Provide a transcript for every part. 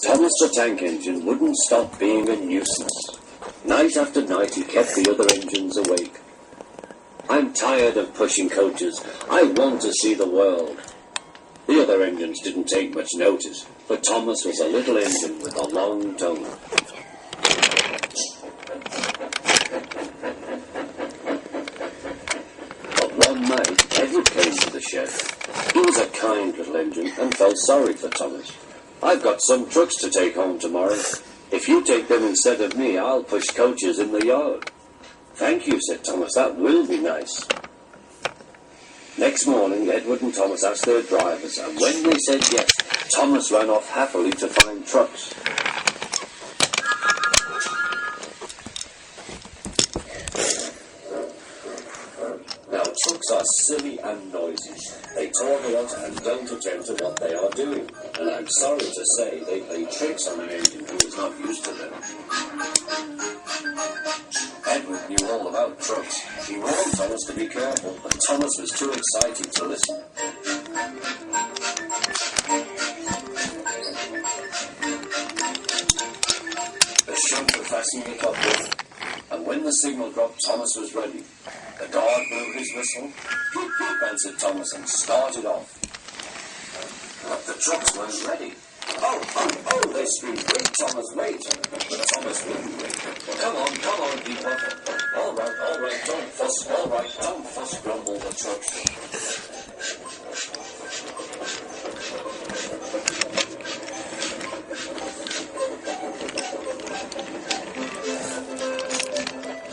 Thomas the Tank Engine wouldn't stop being a nuisance. Night after night he kept the other engines awake. I'm tired of pushing coaches. I want to see the world. The other engines didn't take much notice, but Thomas was a little engine with a long tongue. But one night, Edward came to the shed. He was a kind little engine and felt sorry for Thomas. I've got some trucks to take home tomorrow. If you take them instead of me, I'll push coaches in the yard. Thank you, said Thomas. That will be nice. Next morning, Edward and Thomas asked their drivers, and when they said yes, Thomas ran off happily to find trucks. Now, trucks are silly and noisy. They talk a lot and don't attend to what they are doing. And I'm sorry to say they play tricks on an engine who is not used to them. Edward knew all about trucks. He warned Thomas to be careful, but Thomas was too excited to listen. The chauffeur fastened the top with, and when the signal dropped, Thomas was ready. The guard blew his whistle, peep peep, answered Thomas, and started off. But the trucks weren't ready. Oh, they screamed, wait, Thomas, wait. But Thomas wouldn't wait. Come on, people. All right, don't fuss, grumbled the trucks.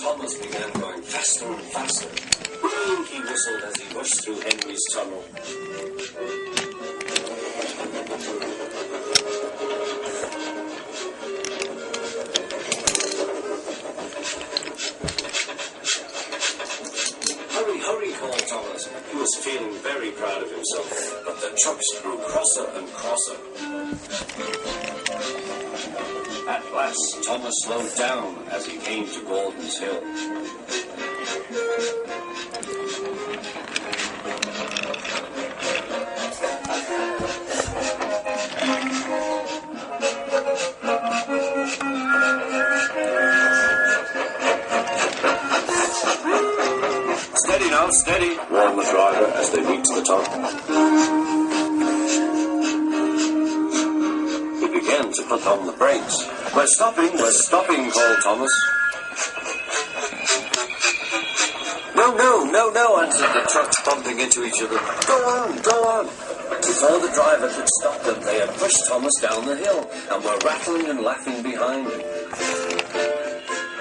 Thomas began going faster and faster. He whistled as he rushed through Henry's tunnel. Hurry, called Thomas. He was feeling very proud of himself, but the trucks grew crosser and crosser. At last, Thomas slowed down as he came to Gordon's Hill. Steady, warned the driver as they reached the top. He began to put on the brakes. We're stopping, called Thomas. No, answered the trucks, bumping into each other. Go on. Before the driver could stop them, they had pushed Thomas down the hill and were rattling and laughing behind him.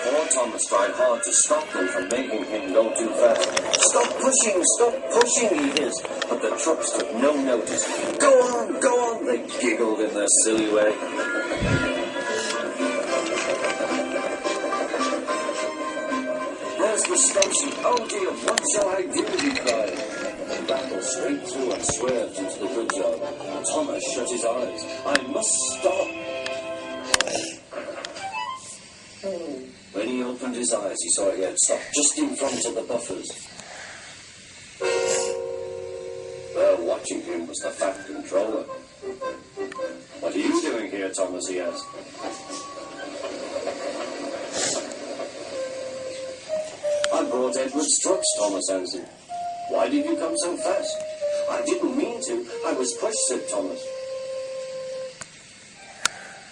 Poor Thomas tried hard to stop them from making him go too fast. Stop pushing, he hissed, but the trucks took no notice. Go on, they giggled in their silly way. There's the station. Oh dear, what shall I do, he cried. They rattled straight through and swerved into the goods yard. Thomas shut his eyes. I must stop. When he opened his eyes, he saw he had stopped just in front of the buffers. There watching him was the fat controller. What are you doing here, Thomas, he asked. I brought Edward's trucks, Thomas answered. Why did you come so fast? I didn't mean to. I was pushed, said Thomas.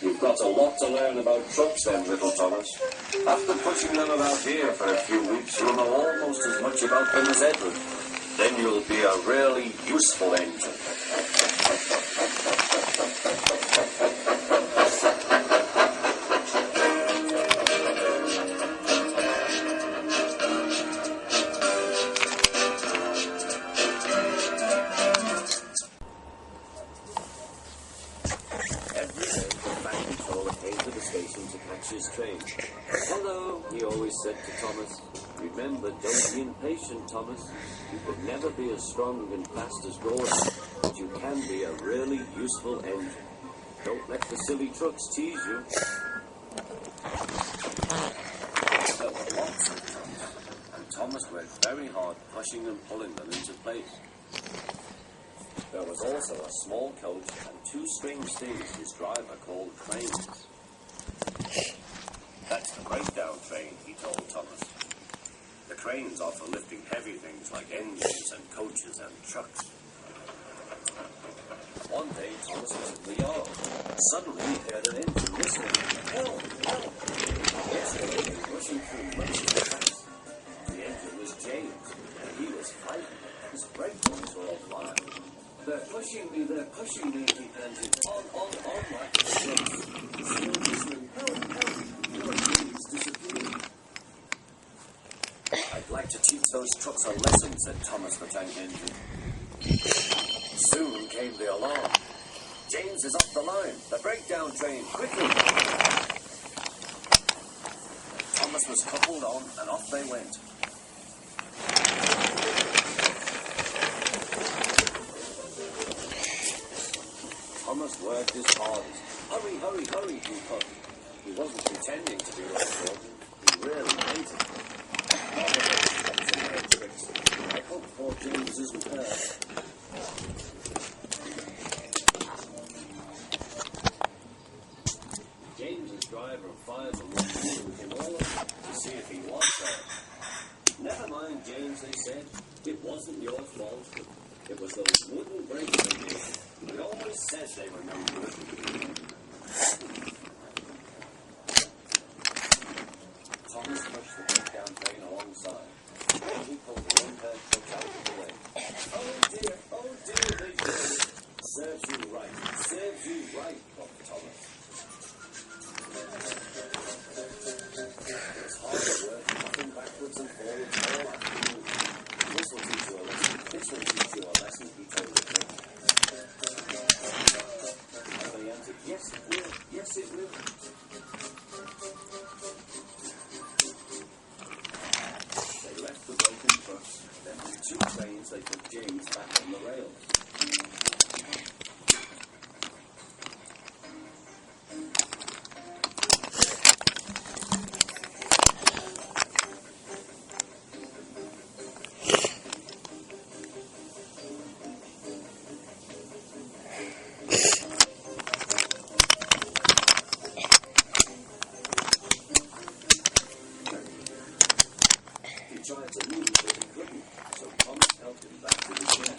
You've got a lot to learn about trucks then, little Thomas. After pushing them about here for a few weeks, you'll know almost as much about them as Edward. Then you'll be a really useful engine. His train. Hello, he always said to Thomas. Remember, don't be impatient, Thomas. You could never be as strong and fast as Gordon, but you can be a really useful engine. Don't let the silly trucks tease you. There were lots of trucks, and Thomas worked very hard pushing and pulling them into place. There was also a small coach and two strange things his driver called cranes. That's the breakdown train, he told Thomas. The cranes are for lifting heavy things like engines and coaches and trucks. One day, Thomas was in the yard. Suddenly, he heard an engine whistling. Help! Help! Yesterday, he was rushing through much of the house. The engine was James, and he was fighting. His brake lights were all fire. They're pushing me, he panted. On, like a ship. Still whistling. Help! Help! Your engines disappeared. I'd like to teach those trucks a lesson, said Thomas the Tank Engine. Soon came the alarm. James is off the line. The breakdown train, quickly! Thomas was coupled on, and off they went. Thomas worked his hardest. Hurry, hurry, hurry, he puffed. He wasn't pretending to be important. He really meant it. I hope poor James isn't hurt. James's driver and fireman were dealing with him all over to see if he was hurt. Never mind, James, they said. It wasn't your fault. It was those wooden brakes they did. He always says they were no good. Thomas pushed the breakdown train alongside. He pulled the one-third truck out of the way. Oh dear, they did. Serves you right, thought Thomas. It was hard work, hopping backwards and forwards all afternoon. This will teach you a lesson, he told the kid. And they answered, yes it will. They left the broken trucks, then with two trains they put James back on the rails. Tried to move, but he couldn't, so Thomas helped him back to the chair.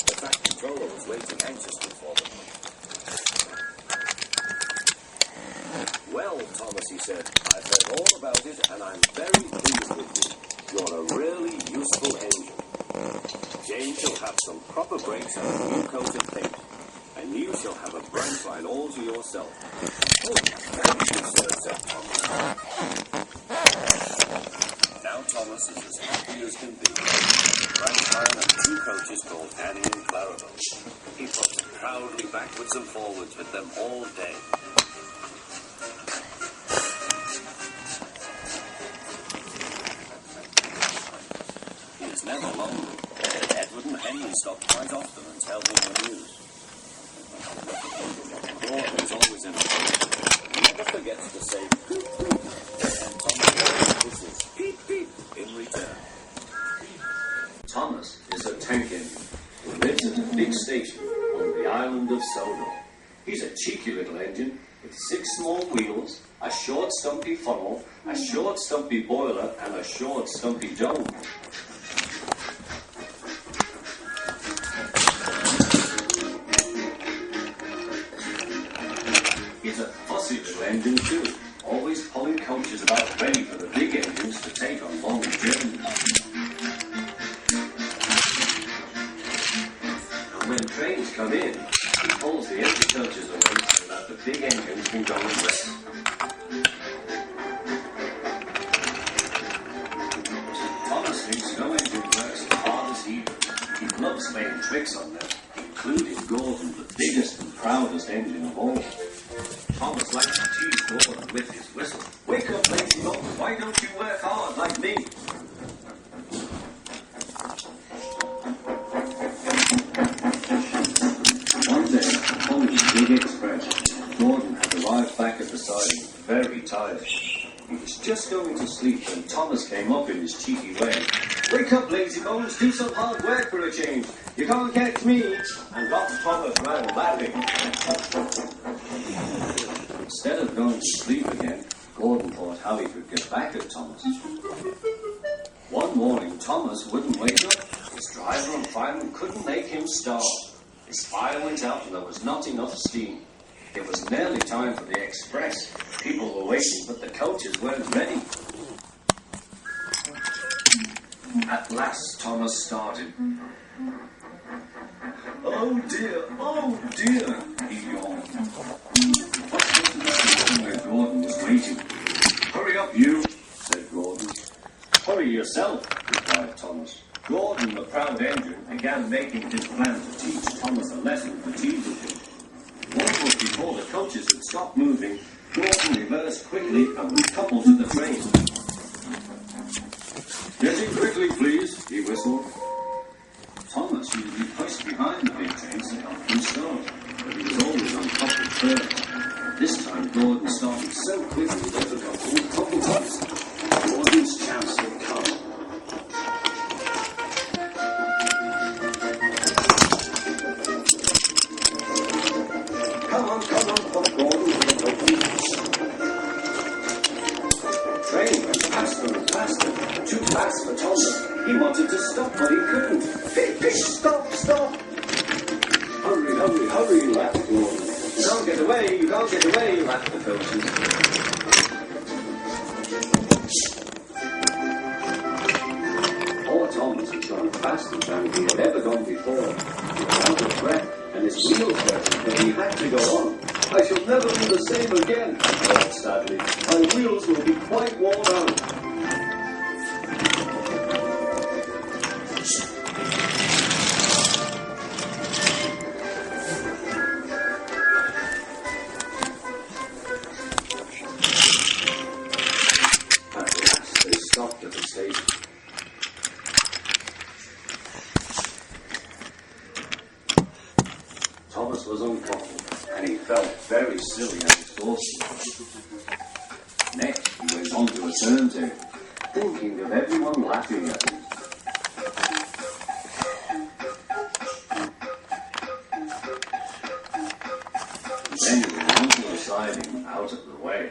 The track controller was waiting anxiously for them. Well, Thomas, he said, I've heard all about it, and I'm very pleased with you. You're a really useful engine. James shall have some proper brakes and a new coat of paint, and you shall have a branch line all to yourself. Oh, thank you, sir, said Thomas. Now Thomas is as happy as can be. The branch line and two coaches called Annie and Clarabelle. He puffed proudly backwards and forwards with them all day. Never long. Edward and Henry stopped quite often and tell him the news. Gordon is always in the He never forgets to say poop poop, and Thomas whistles peep peep in return. Thomas is a tank engine who lives at a big station on the island of Sodor. He's a cheeky little engine with 6 small wheels, a short stumpy funnel, a short stumpy boiler, and a short stumpy dome. He's a fussy little engine too, always pulling coaches about ready for the big engines to take on long journeys. And when trains come in, he pulls the empty coaches away so that the big engines can go and rest. Thomas thinks no engine works as hard as he does. He loves playing tricks on them, including Gordon, the biggest and proudest engine of all. Thomas likes to tease Gordon with his whistle. Wake up, lazy dog. Why don't you work hard like me? outside and very tired. He was just going to sleep when Thomas came up in his cheeky way. "Wake up, lazy bones, do some hard work for a change. You can't catch me." And off Thomas ran laughing. Instead of going to sleep again, Gordon thought how he could get back at Thomas. One morning, Thomas wouldn't wake up. His driver and fireman couldn't make him start. His fire went out and there was not enough steam. It was nearly time for the express. People were waiting, but the coaches weren't ready. At last, Thomas started. "Oh dear, he yawned. Where Gordon was waiting. "Hurry up, you," said Gordon. "Hurry yourself," replied Thomas. Gordon, the proud engine, began making his plan to teach Thomas a lesson for teasing him. Almost before the coaches had stopped moving, Gordon reversed quickly and was coupled to the train. "Get in quickly, please," he whistled. Thomas usually pushed behind the big trains to help him start, but he was always on top of first. This time Gordon started so quickly that it got all coupled up. Gordon's chance had come. Come on, thought Gordon. The train went faster and faster. Too fast for Thomas. He wanted to stop, but he couldn't. Fish, stop! Hurry, laughed Gordon. You can't get away, laughed the coaches. Poor Thomas had gone faster than he had ever gone before. He was out of breath, and his wheels hurt, but he had to go on. "I shall never be the same again," he thought sadly. "My wheels will be quite worn out." Stopped at the station. Thomas was uncoupled, and he felt very silly and exhausted. Next, he went on to a turntable, thinking of everyone laughing at him. Then he went on to a siding out of the way.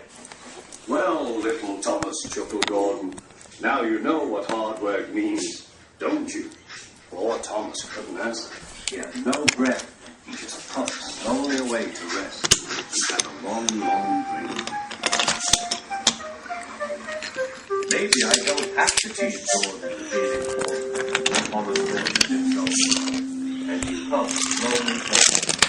"Well, little Thomas," chuckled Gordon, "now you know what hard work means, don't you?" Poor Thomas couldn't answer. He had no breath. He just puffed slowly away to rest. He had a long dream. "Maybe I don't have to teach Gordon the feeling for," Thomas thought to himself. And he puffed slowly forward.